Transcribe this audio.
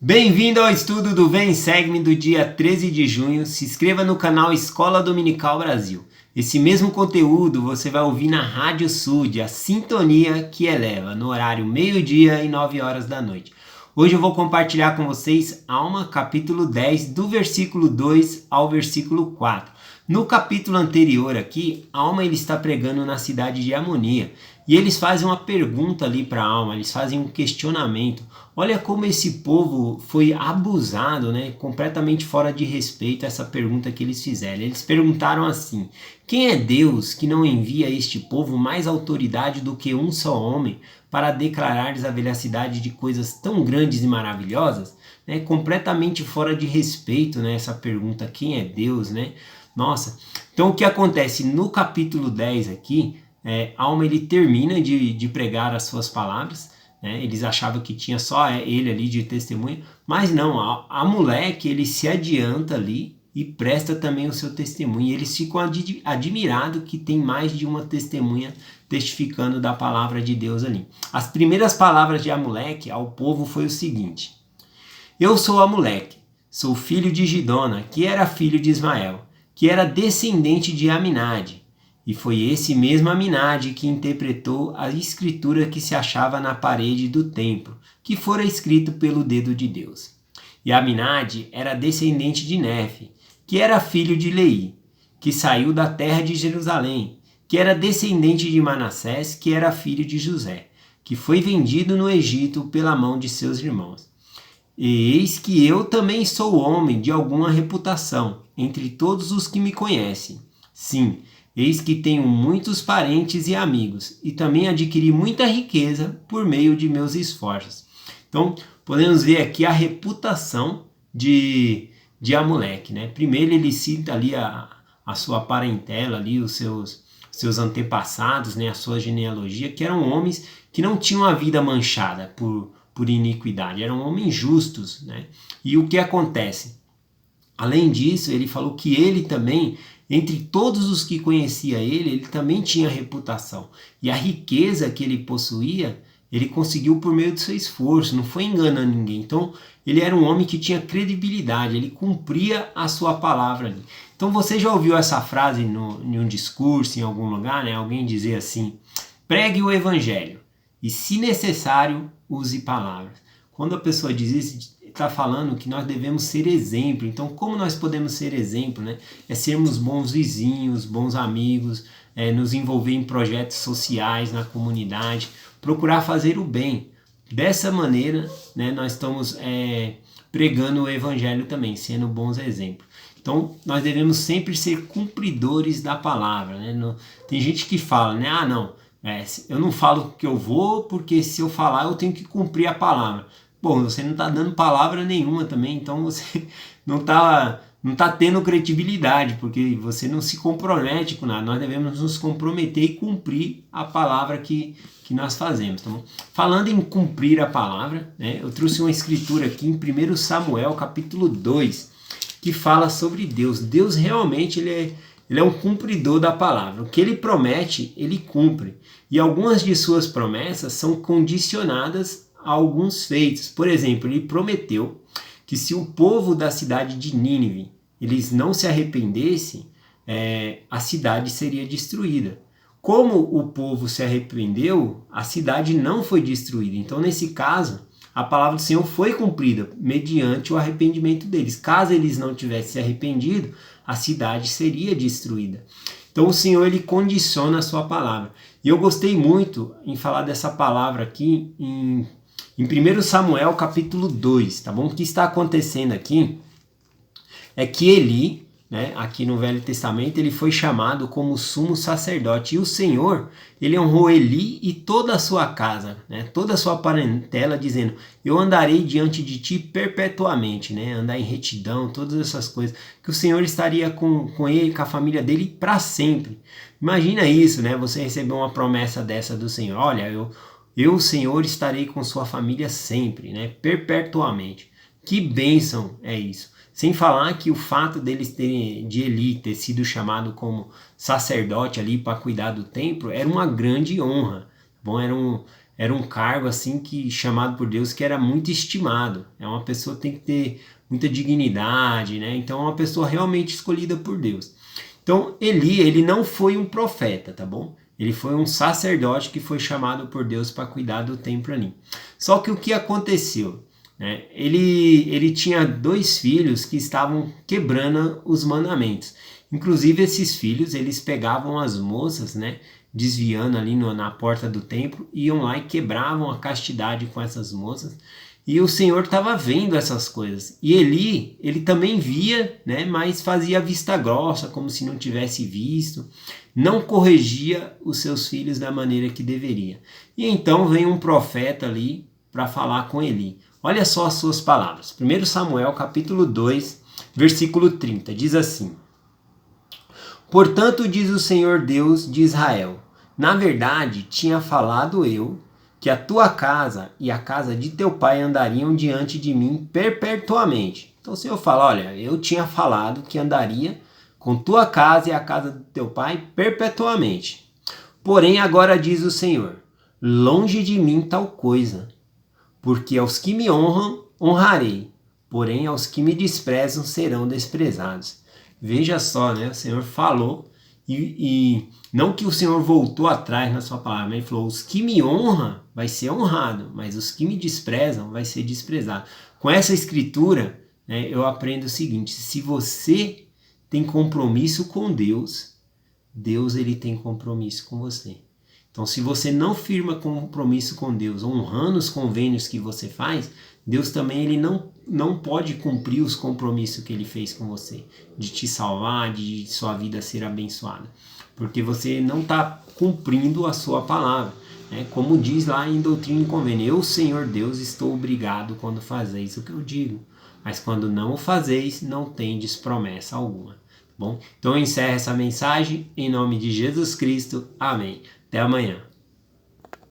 Bem-vindo ao estudo do Vem Segue-me do dia 13 de junho. Se inscreva no canal Escola Dominical Brasil. Esse mesmo conteúdo você vai ouvir na Rádio Sud, a sintonia que eleva, no horário meio-dia e 9 horas da noite. Hoje eu vou compartilhar com vocês Alma, capítulo 10, do versículo 2 ao versículo 4. No capítulo anterior aqui, Alma ele está pregando na cidade de Amonia. E eles fazem uma pergunta ali para Alma, eles fazem um questionamento. Olha como esse povo foi abusado, né? Completamente fora de respeito essa pergunta que eles fizeram. Eles perguntaram assim: quem é Deus que não envia a este povo mais autoridade do que um só homem para declarar-lhes a veracidade de coisas tão grandes e maravilhosas? Né? Completamente fora de respeito, né? Essa pergunta, quem é Deus, né? Nossa, então o que acontece no capítulo 10 aqui, Alma ele termina de pregar as suas palavras, né? Eles achavam que tinha só ele ali de testemunha, mas não, a moleque ele se adianta ali e presta também o seu testemunho. Eles ficam admirados que tem mais de uma testemunha testificando da palavra de Deus ali. As primeiras palavras de Amoleque ao povo foi o seguinte: eu sou Amoleque, sou filho de Gidona, que era filho de Ismael, que era descendente de Aminade. E foi esse mesmo Aminade que interpretou a escritura que se achava na parede do templo, que fora escrito pelo dedo de Deus. E Aminade era descendente de Nefe, que era filho de Lei, que saiu da terra de Jerusalém, que era descendente de Manassés, que era filho de José, que foi vendido no Egito pela mão de seus irmãos. E eis que eu também sou homem de alguma reputação entre todos os que me conhecem. Sim, eis que tenho muitos parentes e amigos, e também adquiri muita riqueza por meio de meus esforços. Então, podemos ver aqui a reputação de Amoleque, né? Primeiro ele cita ali a sua parentela, ali, os seus antepassados, né? A sua genealogia, que eram homens que não tinham a vida manchada por iniquidade, eram homens justos, né? E o que acontece? Além disso, ele falou que ele também, entre todos os que conhecia ele também tinha reputação. E a riqueza que ele possuía, ele conseguiu por meio do seu esforço, não foi enganando ninguém. Então, ele era um homem que tinha credibilidade, ele cumpria a sua palavra ali. Então, você já ouviu essa frase em um discurso, em algum lugar, né? Alguém dizer assim: pregue o evangelho e, se necessário, use palavras. Quando a pessoa diz isso, está falando que nós devemos ser exemplo. Então, como nós podemos ser exemplo, né? É sermos bons vizinhos, bons amigos, nos envolver em projetos sociais na comunidade, procurar fazer o bem. Dessa maneira, né, nós estamos pregando o evangelho também, sendo bons exemplos. Então, nós devemos sempre ser cumpridores da palavra, né? Tem gente que fala, né? Ah, não, eu não falo que eu vou, porque se eu falar eu tenho que cumprir a palavra. Bom, você não está dando palavra nenhuma também, então você não tá tendo credibilidade, porque você não se compromete com nada. Nós devemos nos comprometer e cumprir a palavra que nós fazemos. Tá bom? Falando em cumprir a palavra, né, eu trouxe uma escritura aqui em 1 Samuel, capítulo 2, que fala sobre Deus. Deus realmente ele é um cumpridor da palavra. O que ele promete, ele cumpre. E algumas de suas promessas são condicionadas a alguns feitos. Por exemplo, ele prometeu que se o povo da cidade de Nínive eles não se arrependessem, a cidade seria destruída. Como o povo se arrependeu, a cidade não foi destruída. Então, nesse caso, a palavra do Senhor foi cumprida mediante o arrependimento deles. Caso eles não tivessem se arrependido, a cidade seria destruída. Então o Senhor ele condiciona a sua palavra. E eu gostei muito em falar dessa palavra aqui em 1 Samuel capítulo 2, tá bom? O que está acontecendo aqui é que Eli, né, aqui no Velho Testamento, ele foi chamado como sumo sacerdote. E o Senhor, ele honrou Eli e toda a sua casa, né, toda a sua parentela, dizendo: eu andarei diante de ti perpetuamente, né, andar em retidão, todas essas coisas, que o Senhor estaria com ele, com a família dele para sempre. Imagina isso, né, você receber uma promessa dessa do Senhor: olha, eu, Senhor, estarei com sua família sempre, né, perpetuamente. Que bênção é isso. Sem falar que o fato de Eli ter sido chamado como sacerdote ali para cuidar do templo era uma grande honra. Bom, era um cargo assim que chamado por Deus que era muito estimado. É uma pessoa que tem que ter muita dignidade, né? Então é uma pessoa realmente escolhida por Deus. Então Eli, ele não foi um profeta, tá bom? Ele foi um sacerdote que foi chamado por Deus para cuidar do templo ali. Só que o que aconteceu? Né? Ele tinha 2 filhos que estavam quebrando os mandamentos. Inclusive esses filhos, eles pegavam as moças, né, desviando ali na porta do templo, iam lá e quebravam a castidade com essas moças. E o Senhor estava vendo essas coisas. E Eli, ele também via, né, mas fazia vista grossa, como se não tivesse visto. Não corrigia os seus filhos da maneira que deveria. E então vem um profeta ali para falar com Eli. Olha só as suas palavras. 1 Samuel capítulo 2, versículo 30. Diz assim: Portanto, diz o Senhor Deus de Israel, na verdade tinha falado eu, que a tua casa e a casa de teu pai andariam diante de mim perpetuamente. Então o Senhor fala, olha, eu tinha falado que andaria com tua casa e a casa do teu pai perpetuamente. Porém agora diz o Senhor, longe de mim tal coisa, porque aos que me honram, honrarei, porém aos que me desprezam serão desprezados. Veja só, né? O Senhor falou e não que o Senhor voltou atrás na sua palavra, mas ele falou, os que me honram vai ser honrado, mas os que me desprezam vai ser desprezado. Com essa escritura, né, eu aprendo o seguinte, se você tem compromisso com Deus, Deus ele tem compromisso com você. Então, se você não firma compromisso com Deus, honrando os convênios que você faz, Deus também ele não pode cumprir os compromissos que ele fez com você, de te salvar, de sua vida ser abençoada, porque você não está cumprindo a sua palavra. Né? Como diz lá em Doutrina e Convênio, eu, Senhor Deus, estou obrigado quando fazeis o que eu digo, mas quando não o fazeis, não tendes promessa alguma. Bom, então eu encerro essa mensagem em nome de Jesus Cristo. Amém. Até amanhã.